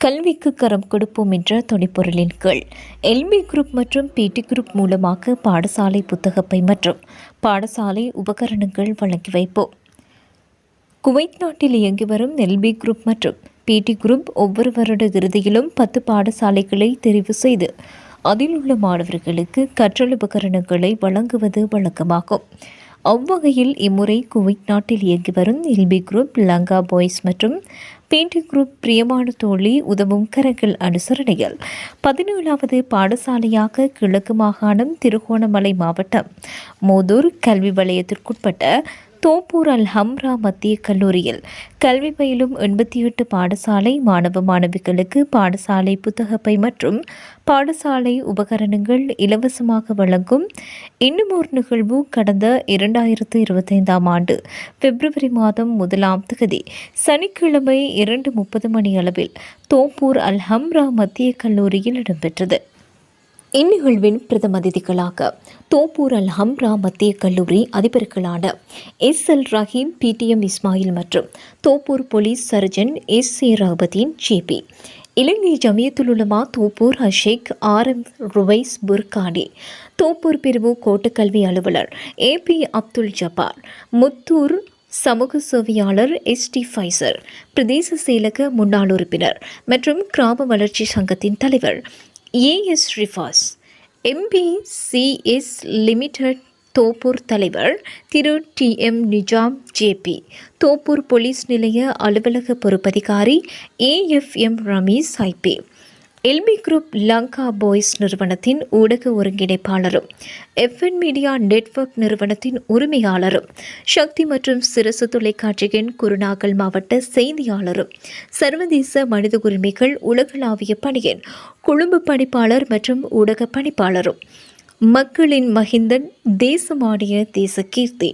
கல்விக்கு கரம் கொடுப்போம் என்ற துணைப்பொருளின் கீழ் எல்பி குரூப் மற்றும் பிடி குரூப் மூலமாக பாடசாலை புத்தகப்பை மற்றும் பாடசாலை உபகரணங்கள் வழங்கி வைப்போம். குவைத் நாட்டில் இயங்கி வரும் எல்பி குரூப் மற்றும் பிடி குரூப் ஒவ்வொரு வருட இறுதியிலும் 10 பாடசாலைகளை தெரிவு செய்து அதில் உள்ள மாணவர்களுக்கு கற்றல் உபகரணங்களை வழங்குவது வழக்கமாகும். அவ்வகையில் இம்முறை குவைத் நாட்டில் இயங்கி வரும் எல்பி குரூப், லங்கா பாய்ஸ் மற்றும் பிடி குரூப் பிரியமான தோழி உதவும் கரங்கள் அனுசரணையில் 17வது பாடசாலையாக கிழக்கு மாகாணம் திருகோணமலை மாவட்டம் மோதூர் கல்வி வலயத்திற்குட்பட்ட தோப்பூர் அல் ஹம்ரா மத்திய கல்லூரியில் கல்வி பயிலும் 88 பாடசாலை மாணவ மாணவிகளுக்கு பாடசாலை புத்தகப்பை மற்றும் பாடசாலை உபகரணங்கள் இலவசமாக வழங்கும் இன்னும் ஒரு நிகழ்வு கடந்த 2025 ஆண்டு பிப்ரவரி மாதம் 1ஆம் தேதி சனிக்கிழமை 2:30 மணி அளவில் தோப்பூர் அல் ஹம்ரா மத்திய கல்லூரியில் இடம்பெற்றது. இந்நிகழ்வின் பிரதம அதிதிகளாக தோப்பூர் அல் ஹம்ரா மத்திய கல்லூரி அதிபர்களான SL ரஹீம், PTM இஸ்மாயில் மற்றும் Thoppur police surgeon SC ரஹபதீன் JP, இலங்கை ஜமியத்துல் உலமா தோப்பூர் ஷேக் RM ருவைஸ் புர்கானி, தோப்பூர் பிரிவு கோட்டக்கல்வி அலுவலர் AP அப்துல் ஜப்பார், முத்தூர் சமூக சேவையாளர் ST ஃபைசர், பிரதேச செயலக முன்னாள் உறுப்பினர் மற்றும் கிராம வளர்ச்சி சங்கத்தின் தலைவர் AS Rifas, MBCS limited Thoppur தலைவர் திரு TM Nizam JP, Thoppur police நிலைய அலுவலக பொறுப்பதிகாரி AFM Rameez IP, LP group Lanka boys நிறுவனத்தின் ஊடக ஒருங்கிணைப்பாளரும் FN மீடியா நெட்வொர்க் நிறுவனத்தின் உரிமையாளரும் சக்தி மற்றும் சிரசு தொலைக்காட்சியின் குருநாகல் மாவட்ட செய்தியாளரும் சர்வதேச மனித உரிமைகள் உலகளாவிய பணியின் குழும்பு பணிப்பாளர் மற்றும் ஊடக பணிப்பாளரும் மக்களின் மகிந்தன், தேசமாடிய தேசகீர்த்தி,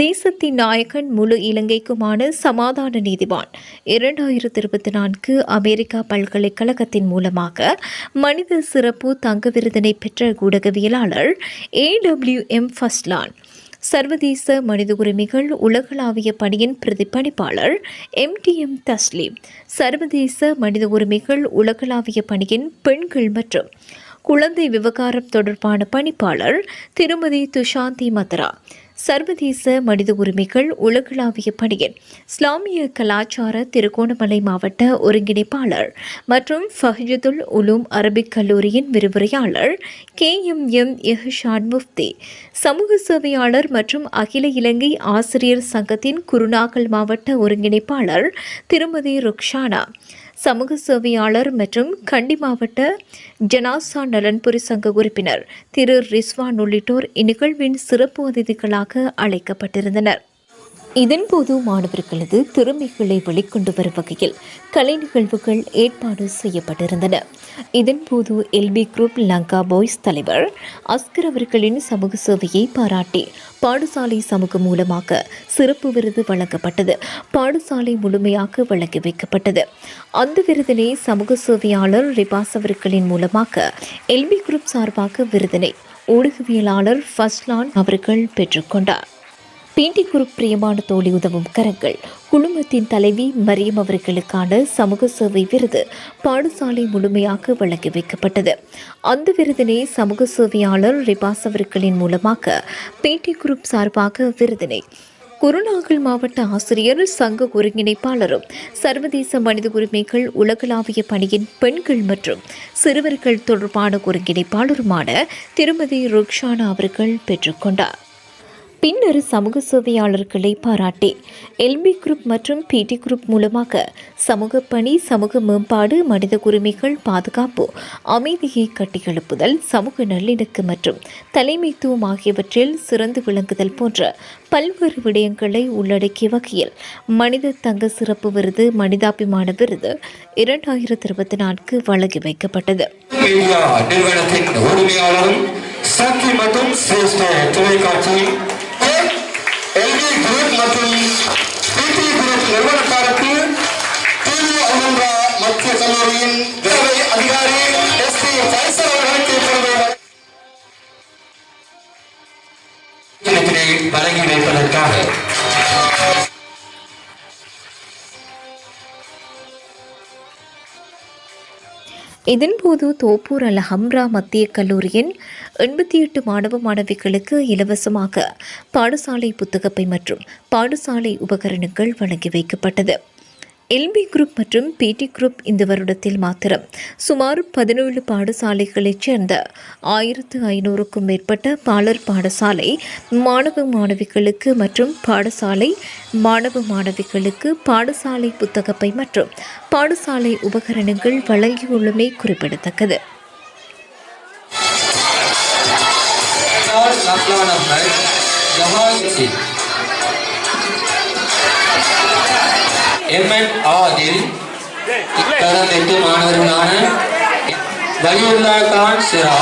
தேசத்தின் நாயகன், முழு இலங்கைக்குமான சமாதான நீதிவான், 2024 அமெரிக்கா பல்கலைக்கழகத்தின் மூலமாக மனித சிறப்பு தங்க விருதினை பெற்ற ஊடகவியலாளர் AWM ஃபஸ்லான், சர்வதேச மனித உரிமைகள் உலகளாவிய பணியின் பிரதிபலிப்பாளர் MTM தஸ்லீம், சர்வதேச மனித உரிமைகள் உலகளாவிய பணியின் பெண்கள் மற்றும் குழந்தை விவகாரம் தொடர்பான பணிப்பாளர் திருமதி துஷாந்தி மத்ரா, சர்வதேச மனித உரிமைகள் உலகளாவிய பணியின் இஸ்லாமிய கலாச்சார திருகோணமலை மாவட்ட ஒருங்கிணைப்பாளர் மற்றும் ஃபஹ்ஜதுல் உலூம் அரபிக் கல்லூரியின் விரிவுரையாளர் KMM எஹ்ஷான் முஃப்தி, சமூக சேவையாளர் மற்றும் அகில இலங்கை ஆசிரியர் சங்கத்தின் குருநாகல் மாவட்ட ஒருங்கிணைப்பாளர் திருமதி ருக்ஷானா, சமூக சேவையாளர் மற்றும் கண்டி மாவட்ட ஜனாசா நலன்புரி சங்க உறுப்பினர் திரு ரிஸ்வான் உள்ளிட்டோர் இந்நிகழ்வின் சிறப்பு அதிதிகளாக அழைக்கப்பட்டிருந்தனர். இதன்போது மாணவர்களது திறமைகளை வெளிக்கொண்டு வரும் வகையில் கலை நிகழ்வுகள் ஏற்பாடு செய்யப்பட்டிருந்தன. இதன்போது எல்பி குரூப் லங்கா பாய்ஸ் தலைவர் அஸ்கர் அவர்களின் சமூக சேவையை பாராட்டி பாடசாலை சமூகம் மூலமாக சிறப்பு விருது வழங்கப்பட்டது. பாடசாலை முழுமையாக வழங்கி வைக்கப்பட்டது. அந்த விருதினை சமூக சேவையாளர் ரிபாஸ் அவர்களின் மூலமாக எல்பி குரூப் சார்பாக விருதினை ஊடகவியலாளர் ஃபஸ்லான் அவர்கள் பெற்றுக்கொண்டார். பிடி குரூப் பிரியமான தோழி உதவும் கரங்கள் குழுமத்தின் தலைவி மரியம் அவர்களுக்கான சமூக சேவை விருது பாடசாலை முழுமையாக வழங்கி வைக்கப்பட்டது. அந்த விருதினை சமூக சேவையாளர் ரிபாஸ் அவர்களின் மூலமாக பிடி குரூப் சார்பாக விருதினை குருநாகல் மாவட்ட ஆசிரியர் சங்க ஒருங்கிணைப்பாளரும் சர்வதேச மனித உரிமைகள் உலகளாவிய பணியின் பெண்கள் மற்றும் சிறுவர்கள் தொடர்பான ஒருங்கிணைப்பாளருமான திருமதி ருக்ஷானா அவர்கள் பெற்றுக்கொண்டார். பின்னர் சமூக சேவையாளர்களை பாராட்டி எல்பி குரூப் மற்றும் பிடி குரூப் மூலமாக சமூக பணி, சமூக மேம்பாடு, மனித உரிமைகள் பாதுகாப்பு, அமைதியை கட்டியெழுப்புதல், சமூக நல்லிணக்கம் மற்றும் தலைமைத்துவம் ஆகியவற்றில் சிறந்து விளங்குதல் போன்ற பல்வேறு விடயங்களை உள்ளடக்கிய வகையில் மனித தங்க சிறப்பு விருது, மனிதாபிமான விருது 2024 வழங்கி வைக்கப்பட்டது. எல்பி குரூப் மற்றும் பிடி குரூப் நிறுவனத்தாருக்கு மத்திய கல்லூரியின் அதிகாரி ST ஃபைசர் அவர்களுக்கு வழங்கி வைப்பதற்காக இதன்போது தோப்பூர் அல் ஹம்ரா மத்திய கல்லூரியின் 88 மாணவ மாணவிகளுக்கு இலவசமாக பாடசாலை புத்தகப்பை மற்றும் பாடசாலை உபகரணங்கள் வழங்கி வைக்கப்பட்டது. எல்பி குரூப் மற்றும் பிடி குரூப் இந்த வருடத்தில் மாத்திரம் சுமார் 17 பாடசாலைகளைச் சேர்ந்த 1500க்கும் மேற்பட்ட பாலர் பாடசாலை மாணவ மாணவிகளுக்கு மற்றும் பாடசாலை மாணவ மாணவிகளுக்கு பாடசாலை புத்தகப்பை மற்றும் பாடசாலை உபகரணங்கள் வழங்கியுள்ளமை குறிப்பிடத்தக்கது. எம்என் ஆதில் கடந்த 8 மாணவர்களான வலியுல்லா கான் சிரா,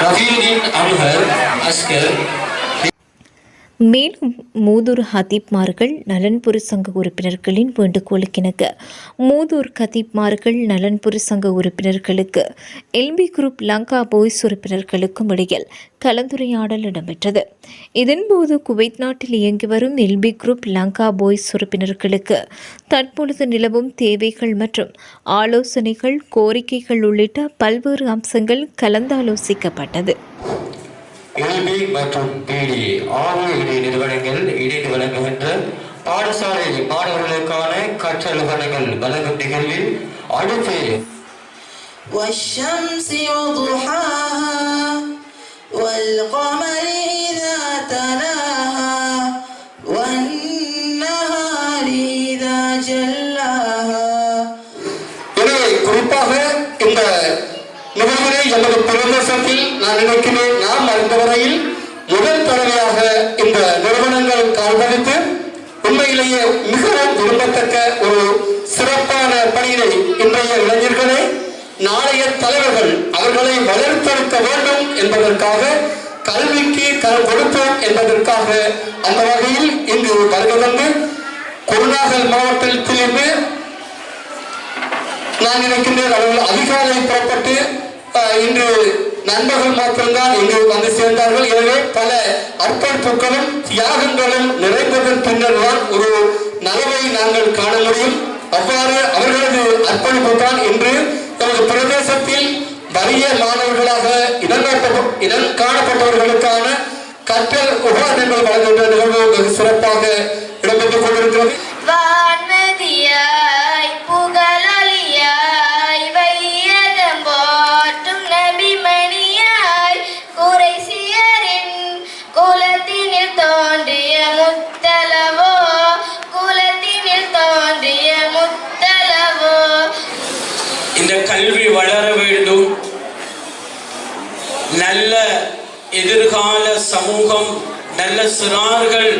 ரஃபீன் அன்வர் அஸ்கர். மேலும் மூதூர் ஹதீப்மார்கள் நலன்புரி சங்க உறுப்பினர்களின் வேண்டுகோளுக்கிணங்க மூதூர் கதீப்மார்கள் நலன்புரி சங்க உறுப்பினர்களுக்கு எல்பி குரூப் லங்கா பாய்ஸ் உறுப்பினர்களுக்கும் இடையில் கலந்துரையாடல் இடம்பெற்றது. இதன்போது குவைத் நாட்டில் இயங்கி வரும் எல்பி குரூப் லங்கா பாய்ஸ் உறுப்பினர்களுக்கு தற்பொழுது நிலவும் தேவைகள் மற்றும் ஆலோசனைகள், கோரிக்கைகள் உள்ளிட்ட பல்வேறு அம்சங்கள் கலந்தாலோசிக்கப்பட்டது. எல்பி மற்றும் பிடி ஆகிய இணை நிறுவனங்கள் இணைந்து வழங்குகின்ற பாடசாலை மாணவர்களுக்கான கற்றல் உபகரணங்கள் வழங்கும் நிகழ்வில் அடுத்து والشمس وضحاها والقمر إذا تلاها والنهار إذا جلاها. எனவே குறிப்பாக இந்த நிகழ்வினை எமது பிரதேசத்தில் நான் நினைக்கிறேன், நாம் அறிந்த வரையில் முதல் தடவையாக இந்த நிறுவனங்கள் கால்பதித்து உண்மையிலேயே மிகவும் விரும்பத்தக்க ஒரு சிறப்பான பணியினை இன்றைய இளைஞர்களே நாளைய தலைவர்கள் அவர்களை வளர்த்தெடுக்க வேண்டும் என்பதற்காக, கல்விக்கு கல் கொடுப்போம் என்பதற்காக அந்த வகையில் இங்கு வருகை வந்து குருநாகல் மாவட்டத்திலிருந்து நான் நினைக்கின்றேன் அவர்கள் அதிகாலை புறப்பட்டு இன்று நண்பர்கள் மாத்திரம்தான் இங்கு வந்து சேர்ந்தார்கள். எனவே பல அர்ப்பணிப்புகளும் தியாகங்களும் நிறைந்ததன் பின்னர் தான் ஒரு நலவை நாங்கள் காண முடியும். அவ்வாறு அவர்களது அர்ப்பணிப்பு தான் இன்று நமது பிரதேசத்தில் வறிய மாணவர்களாக இடம் காணப்பட்டவர்களுக்கான கற்றல் உபகரணங்கள் வழங்குகின்ற நிகழ்வு வெகு சிறப்பாக இடம்பெற்றுக் கொண்டிருக்கிறது. இந்த கல்வி வளர வேண்டும், நல்ல எதிர்கால சமூகம், நல்ல சிறார்கள்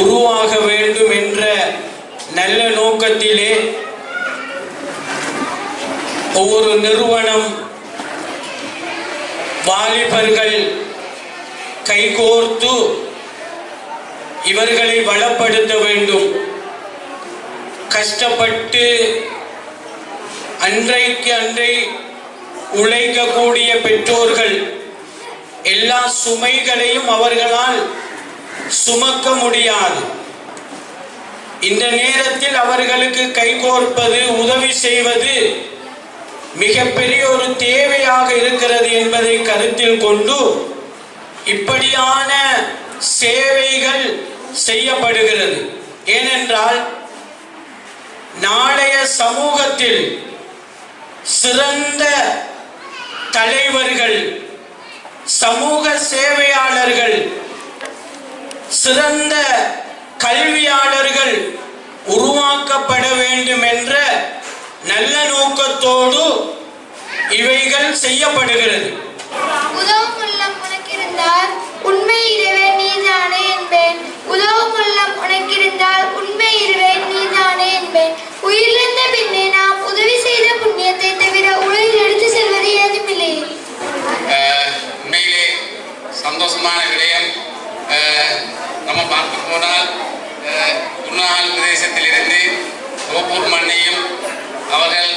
உருவாக வேண்டும் என்ற நல்ல நோக்கத்திலே ஒவ்வொரு நிறுவனம், வாலிபர்கள் கைகோர்த்து இவர்களை வளப்படுத்த வேண்டும். கஷ்டப்பட்டு அன்றைக்கு அன்றை உழைக்கக்கூடிய பெற்றோர்கள் எல்லா சுமைகளையும் அவர்களால் சுமக்க முடியாது. இந்த நேரத்தில் அவர்களுக்கு கைகோர்ப்பது, உதவி செய்வது மிகப்பெரிய ஒரு தேவையாக இருக்கிறது என்பதை கருத்தில் கொண்டு இப்படியான சேவைகள் செய்யப்படுகிறது. ஏனென்றால் நாளைய சமூகத்தில் சிறந்த தலைவர்கள், சமூக சேவையாளர்கள், சிறந்த கல்வியாளர்கள் உருவாக்கப்பட வேண்டும் என்ற நல்ல நோக்கத்தோடு இவைகள் செய்யப்படுகிறது. உதவும் உள்ளம் உனக்கிருந்தால் உண்மை இறைவன் நீதானே என்பேன். உதவும் உள்ளம் உனக்கிருந்தால் உண்மை இறைவன் நீதானே என்பேன். உயிரிழந்த பின்னே நாம் உதவி செய்த புண்ணியத்தை தவிர உலகில் எடுத்து செல்வது ஏதுமில்லை. உண்மையிலே சந்தோஷமான விடயம். நம்ம பார்க்க போனால் குருநாகல் பிரதேசத்திலிருந்து தோப்பூர் மண்ணையும் அவர்கள்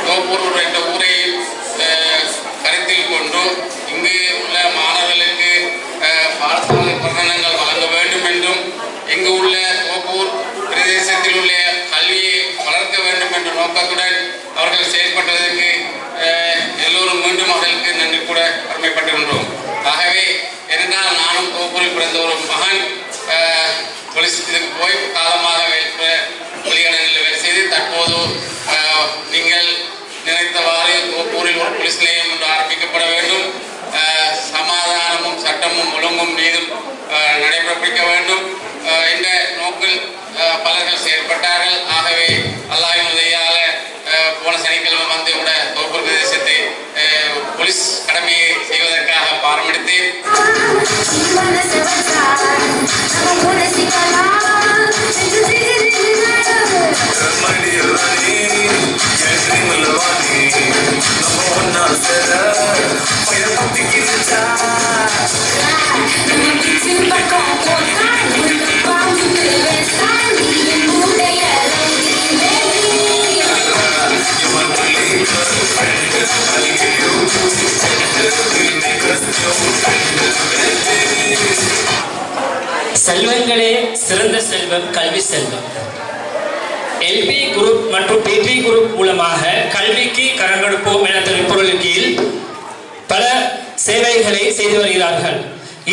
தோப்பூர் என்ற ஊரையும் கருத்தில் கொண்டு இங்கு உள்ள மாணவர்களுக்கு நோக்கத்துடன் அவர்கள் செயல்பட்டதற்கு எல்லோரும் மீண்டும் அவர்களுக்கு நன்றி கூட கடமைப்பட்டிருக்கின்றோம். ஆகவே இருந்தால் நானும் தோப்பூரில் பிறந்த ஒரு மகன் போலீஸ் இதுக்கு போய் காலமாக வெளியிடங்களில் வேலை செய்து தற்போது நீங்கள் நினைத்தவாறு தோப்பூரில் ஒரு போலீஸ் நிலையம் ஒன்று ஆரம்பிக்கப்பட வேண்டும். சமாதானமும் சட்டமும் ஒழுங்கும் நீதும் நடைபெறப்பிக்க வேண்டும். இந்த நோக்கில் பலர்கள் செயல்பட்டார்கள். ஆகவே அல்லாஹ்வின் உதவியால போன சனிக்கிழமை வந்து கூட தோப்பூர் பிரதேசத்தை போலீஸ் கடமையை செய்வதற்காக பாரமெடுத்தேன். செல்வங்களே சிறந்த செல்வம் கல்வி செல்வம். எல்பி குரூப் மற்றும் பிடி குரூப் மூலமாக கல்விக்கு கரம் கொடுப்போம் என திருப்பொருளின் கீழ் பல சேவைகளை செய்து வருகிறார்கள்.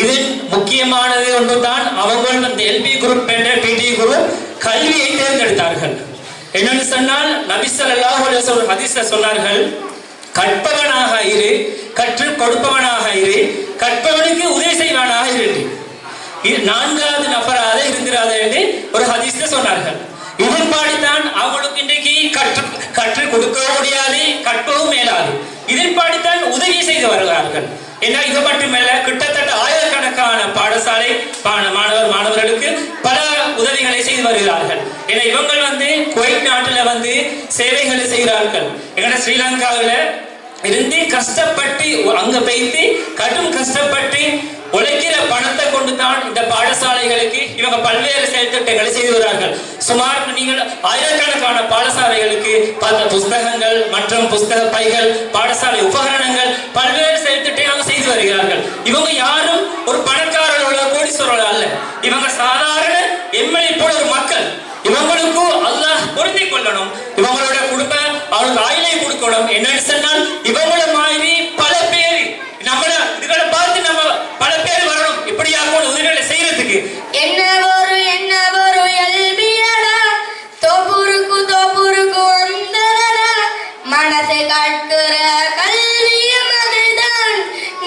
இதில் முக்கியமானது ஒன்றுதான், அவர்கள் அந்த எல்பி குரூப் என்ற பிடி குரூப் கல்வியை தேர்ந்தெடுத்தார்கள். என்னென்னு சொன்னால், நபி ஸல்லல்லாஹு அலைஹி வஸல்லம் ஹதீஸ்ல சொன்னார்கள், கற்பவனாக இரு, கற்றுக் கொடுப்பவனாக இரு, கற்பவனுக்கு உதவி செய்வனாக இரு. இது 4வது நபராக இருந்திராத என்று ஒரு ஹதீஸ்ல சொன்னார்கள். இதன்பாடித்தான் அவங்களுக்கு இன்றைக்கு கற்றுக் கொடுக்கவும் முடியாது, கற்பவும் மேலாது. இதன்பாடித்தான் உதவி செய்து வருகிறார்கள். ஏன்னா இது மட்டுமல்ல, கிட்டத்தட்ட ஆயிரக்கணக்கான பாடசாலை மாணவர்களுக்கு பல உதவிகளை செய்து வருகிறார்கள். ஏன்னா இவங்க வந்து குவைத் நாட்டில் சேவைகளை செய்கிறார்கள். எங்கன்னா ஸ்ரீலங்காவில் இருந்து கஷ்டப்பட்டு அங்க போய்த்து கடும் கஷ்டப்பட்டு உழைக்கிற பணத்தை கொண்டு தான் இந்த பாடசாலைகளுக்கு இவங்க பல்வேறு செயல்திட்டங்களை செய்து வருகிறார்கள். சுமார் நீங்கள் ஆயிரக்கணக்கான பாடசாலைகளுக்கு புஸ்தகங்கள் மற்றும் புஸ்தக பைகள், பாடசாலை உபகரணங்கள், பல்வேறு செயல்திட்டங்கள் செய்து வருகிறார்கள். இவங்க யாரும் ஒரு பணக்காரர்களோட கோடீஸ்வரர்கள் அல்ல. இவங்க சாதாரண எம்எல்ஏ போல ஒரு மக்கள். இவங்களுக்கு அல்லாஹ் பொருந்தி கொள்ளணும், இவங்களோட குடும்பம் அவங்களுக்கு ஆயிலை கொடுக்கணும். என்னன்னு சொன்னால், இவங்கள மாதிரி பல பேர் நம்மள இதுகளை பார்த்து நம்ம பல பேர் வரணும். இப்படியாக உதவிகளை செய்யறதுக்கு என்ன ஒரு எல்பியடா தோப்புருக்கு வந்தடா மனசை கட்டுற கல்வியும் அதுதான்,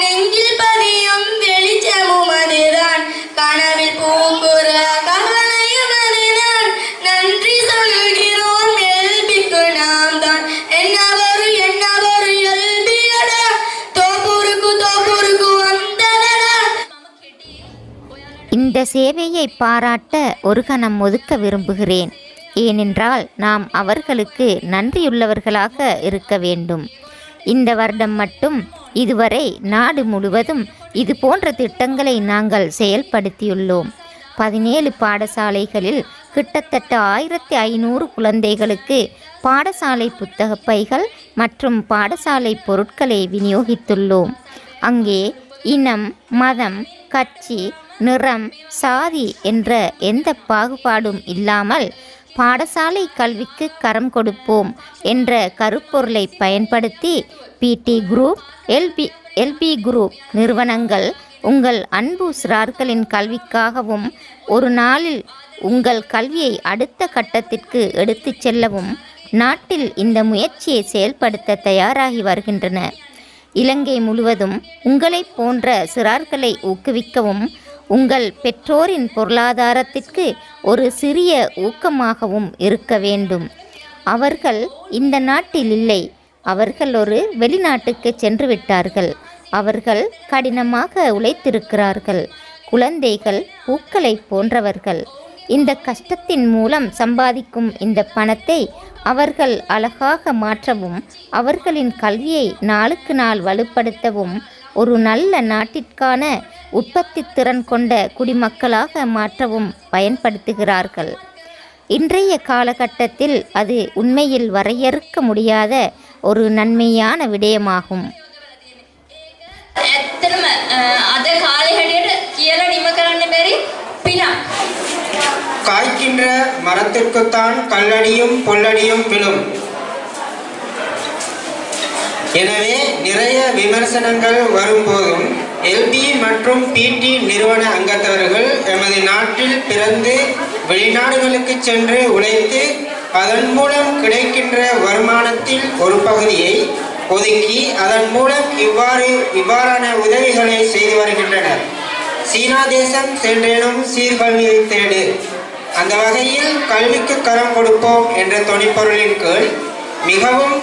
நெஞ்சில் பதியும் வெளிச்சமும் அதுதான், கனவில் பூக்குற கவலையும் அதுதான், நன்றி சொல்கிறோம் எல்பிக்கு நாம் தான். என்ன ஒரு எல்பியடா தோப்புருக்கு வந்தடா. இந்த சேவையை பாராட்ட ஒரு கணம் ஒதுக்க விரும்புகிறேன். ஏனென்றால் நாம் அவர்களுக்கு நன்றியுள்ளவர்களாக இருக்க வேண்டும். இந்த வருடம் மட்டும் இதுவரை நாடு முழுவதும் இது போன்ற திட்டங்களை நாங்கள் செயல்படுத்தியுள்ளோம். 17 பாடசாலைகளில் கிட்டத்தட்ட 1500 குழந்தைகளுக்கு பாடசாலை புத்தக பைகள் மற்றும் பாடசாலை பொருட்களை விநியோகித்துள்ளோம். அங்கே இனம், மதம், கட்சி, நிறம், சாதி என்ற எந்த பாகுபாடும் இல்லாமல் பாடசாலை கல்விக்கு கரம் கொடுப்போம் என்ற கருப்பொருளை பயன்படுத்தி பிடி குரூப், எல்பி குரூப் நிறுவனங்கள் உங்கள் அன்பு சிறார்களின் கல்விக்காகவும் ஒரு நாளில் உங்கள் கல்வியை அடுத்த கட்டத்திற்கு எடுத்துச் செல்லவும் நாட்டில் இந்த முயற்சியை செயல்படுத்த தயாராகி வருகின்றன. இலங்கை முழுவதும் உங்களைப் போன்ற சிறார்களை ஊக்குவிக்கவும் உங்கள் பெற்றோரின் பொருளாதாரத்திற்கு ஒரு சிறிய ஊக்கமாகவும் இருக்க வேண்டும். அவர்கள் இந்த நாட்டில் இல்லை, அவர்கள் ஒரு வெளிநாட்டுக்கு சென்று விட்டார்கள். அவர்கள் கடினமாக உழைத்திருக்கிறார்கள். குழந்தைகள் பூக்களை போன்றவர்கள். இந்த கஷ்டத்தின் மூலம் சம்பாதிக்கும் இந்த பணத்தை அவர்கள் அழகாக மாற்றவும், அவர்களின் கல்வியை நாளுக்கு நாள் வலுப்படுத்தவும், ஒரு நல்ல நாட்டிற்கான உற்பத்தி திறன் கொண்ட குடிமக்களாக மாற்றவும் பயன்படுத்துகிறார்கள். இன்றைய காலகட்டத்தில் அது உண்மையில் வரையறுக்க முடியாத ஒரு நன்மையான விடயமாகும். ඇත්තටම අද කාලේ හැටියට කියලා නිම කරන්න බැරි පිනක්. காய்க்கின்ற மரத்திற்குத்தான் கல்லடியும் பொல்லடியும் விழும். எனவே நிறைய விமர்சனங்கள் வரும்போதும் எல்பி மற்றும் பிடி நிறுவன அங்கத்தவர்கள் எமது நாட்டில் பிறந்து வெளிநாடுகளுக்கு சென்று உழைத்து அதன் மூலம் கிடைக்கின்ற வருமானத்தில் ஒரு பகுதியை ஒதுக்கி அதன் மூலம் இவ்வாறான உதவிகளை செய்து வருகின்றனர். சீனா தேசம் சென்றேனும் சீர்கல்வியை தேடு, அந்த வகையில் கல்விக்கு கரம் கொடுப்போம் என்ற தொனிப்பொருளின் கீழ் மிகவும்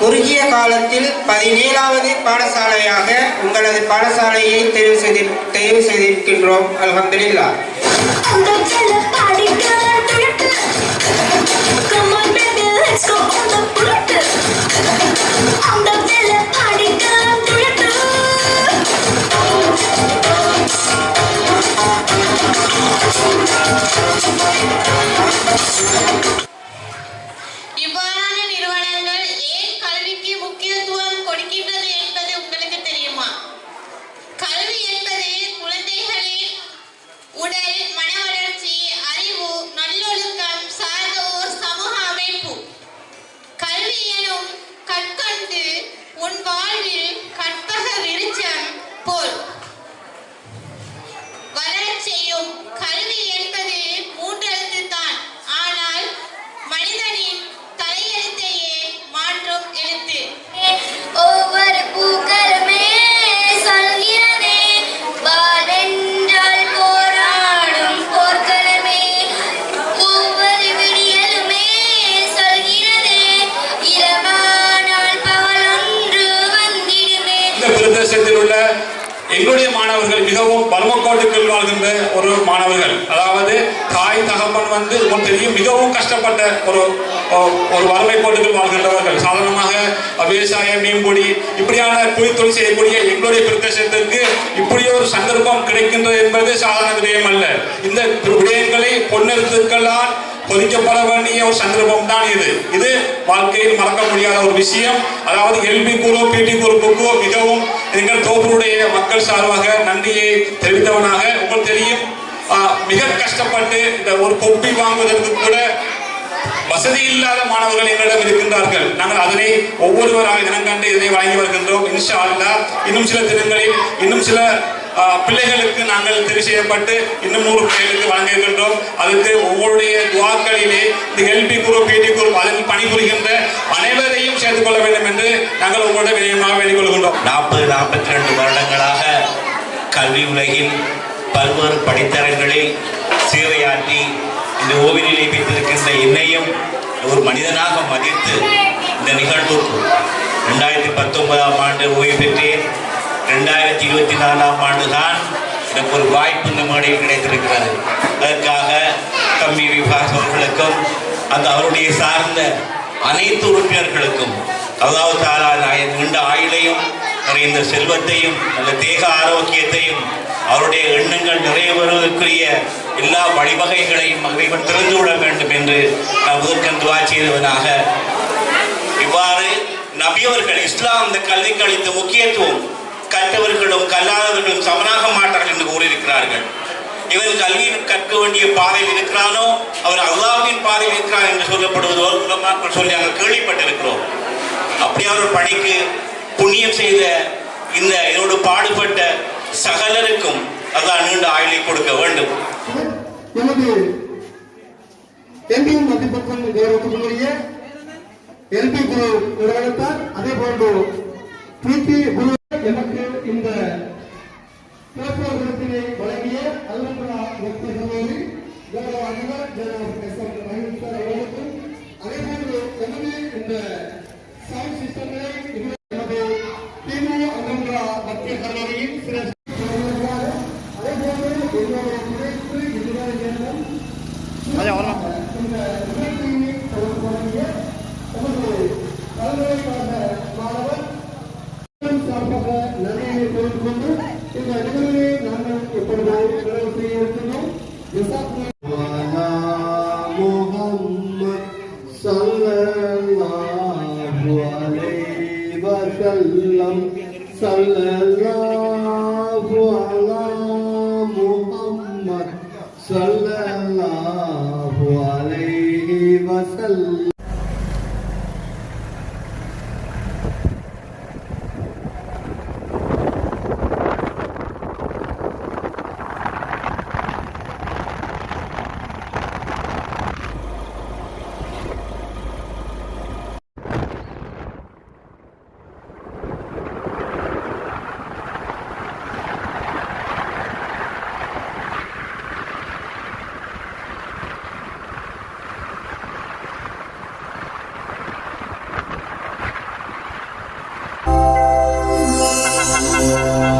குறுகிய காலத்தில் 17வது பாடசாலையாக உங்களது பாடசாலையை தெரிவு செய்திருக்கின்றோம். அல்ஹம்துலில்லாஹ். இவ்வாறான நிறுவனங்கள் ஏன் கல்விக்கு முக்கியத்துவம் கொடுக்கின்றது என்பது உங்களுக்கு தெரியுமா? கல்வி என்பது குழந்தைகளின் உடல், மன வளர்ச்சி, அறிவு, நல்லொழுக்கம் சார்ந்த ஓர் சமூக அமைப்பு. கல்வி எனும் கற்கண்டு உன் வாழ்வில் கற்பக விருட்சம் போல் வளரச் செய்யும். கல்வி என்பது 3 எழுத்து தான், ஆனால் மனிதனின் தலையெழுத்தையே மாற்றும் எழுத்து. ஒவ்வொரு பூக்களுமே சொல்கிறதே வாழென்றால் போராடும் போர்க்களமே. ஒவ்வொரு விடியலுமே சொல்கிறதே இரவானால் பகலொன்று வந்திடுமே. இந்த பிரதேசத்தில் உள்ள எங்களுடைய மாணவர்கள் மிகவும் பலமக்கோட்டுக்குள் வாழ்கின்ற ஒரு மாணவர்கள். அதாவது தாய் தகப்பன் உங்களுக்கு தெரியும் மிகவும் கஷ்டப்பட்ட ஒரு வறுமை கோட்டுக்குள் வாழ்கின்றவர்கள். சாதாரணமாக விவசாயம், மீன்பிடி இப்படியான தொழில் செய்யக்கூடிய எங்களுடைய பிரதேசத்திற்கு இப்படி ஒரு சந்தர்ப்பம் கிடைக்கின்றது என்பது சாதாரண விடயம் அல்ல. இந்த விடயங்களை பொன்னெழுத்துக்களால் பொதிக்கப்பட வேண்டிய ஒரு சந்தர்ப்பம் தான் இது வாழ்க்கையில் மறக்க முடியாத ஒரு விஷயம். அதாவது எல்பி குரு பிடி குரூப்புக்கு மிகவும் எங்கள் தோப்பூருடைய மக்கள் சார்பாக நன்றியை தெரிவித்தவனாக உங்களுக்கு தெரியும் மிக கஷ்டப்பட்டு இந்த ஒரு கொப்பி வாங்குவதற்கு கூட வசதி இல்லாத மாணவர்கள் எங்களிடம் இருக்கின்றார்கள். நாங்கள் அதனை ஒவ்வொருவராக தினம் கண்டு இதனை வழங்கி வருகின்றோம். இன்ஷா அல்லாஹ் இன்னும் சில தினங்களில் இன்னும் சில பிள்ளைகளுக்கு நாங்கள் தெரிவு செய்யப்பட்டு இன்னும் 100 பிள்ளைகளுக்கு வழங்க இருக்கின்றோம். அதுக்கு ஒவ்வொருடைய துவாக்களிலே இந்த எல்பி குரூப் பிடி குரூப் அதில் பணிபுரிகின்ற அனைவரையும் சேர்த்துக் கொள்ள வேண்டும் என்று நாங்கள் உங்களுடைய வினயமாக வேண்டிக் கொள்கின்றோம். 42 வருடங்களாக கல்வி உலகில் பல்வேறு படித்தரங்களில் சேவையாற்றி இந்த ஓவியநிலை பெற்றிருக்கின்ற என்னையும் ஒரு மனிதனாக மதித்து இந்த நிகழ்வுக்கு 2019ஆம் ஆண்டு ஓய்வு பெற்றேன். 2024ஆம் ஆண்டு தான் எனக்கு ஒரு வாய்ப்பு இந்த மேடையில் கிடைத்திருக்கிறது. அதற்காக கம்மி விபாஸ் அவர்களுக்கும் அந்த அவருடைய சார்ந்த அனைத்து உறுப்பினர்களுக்கும் அதாவது தாரா நீண்ட ஆயுளையும் நிறைந்த செல்வத்தையும் நல்ல தேக ஆரோக்கியத்தையும் அவருடைய எண்ணங்கள் நிறைவேறுவதற்குரிய எல்லா வழிவகைகளையும் இறைவன் திறந்து விட வேண்டும் என்று நான் முதற்கண் துவா செய்தவனாக இவ்வாறு நபியவர்கள் இஸ்லாம் இந்த கல்விக்கு அளித்த முக்கியத்துவம் கற்றவர்களும் கல்லாதவர்களும் சமனாக மாட்டார்கள் என்று கூறியிருக்கிறார்கள். இவன் கல்வி கற்க வேண்டிய பாதையில் இருக்கிறானோ அவர் அல்லாஹ்வின் பாதையில் இருக்கிறார் என்று சொல்லப்படுவதோ சொல்லி நாங்கள் கேள்விப்பட்டிருக்கிறோம். அப்படி அவர் பணிக்கு புண்ணியம் செய்த இந்த இதோடு பாடுபட்ட சகலருக்கும் அல்லாஹ் நீண்ட ஆயுளை கொடுக்க வேண்டும். நமது எல்பி மதிப்பெண் கௌரவத்துக்குரிய எல்பி குரு நிறுவனத்தார் அதே போன்று பிடி குரு எனக்கு இந்த பேப்பர்களை வழங்கிய அல்வந்தா வக்தர்களோடு கௌரவ அதிபர் ஜனாப் எஸ்எம் ரஹீம் சார் அவர்களுக்கும் அதே போன்று எனது இந்த சவுண்ட் சிஸ்டங்களை நமது திமு அல்வந்தா வக்தர்களையும் சில Thank you.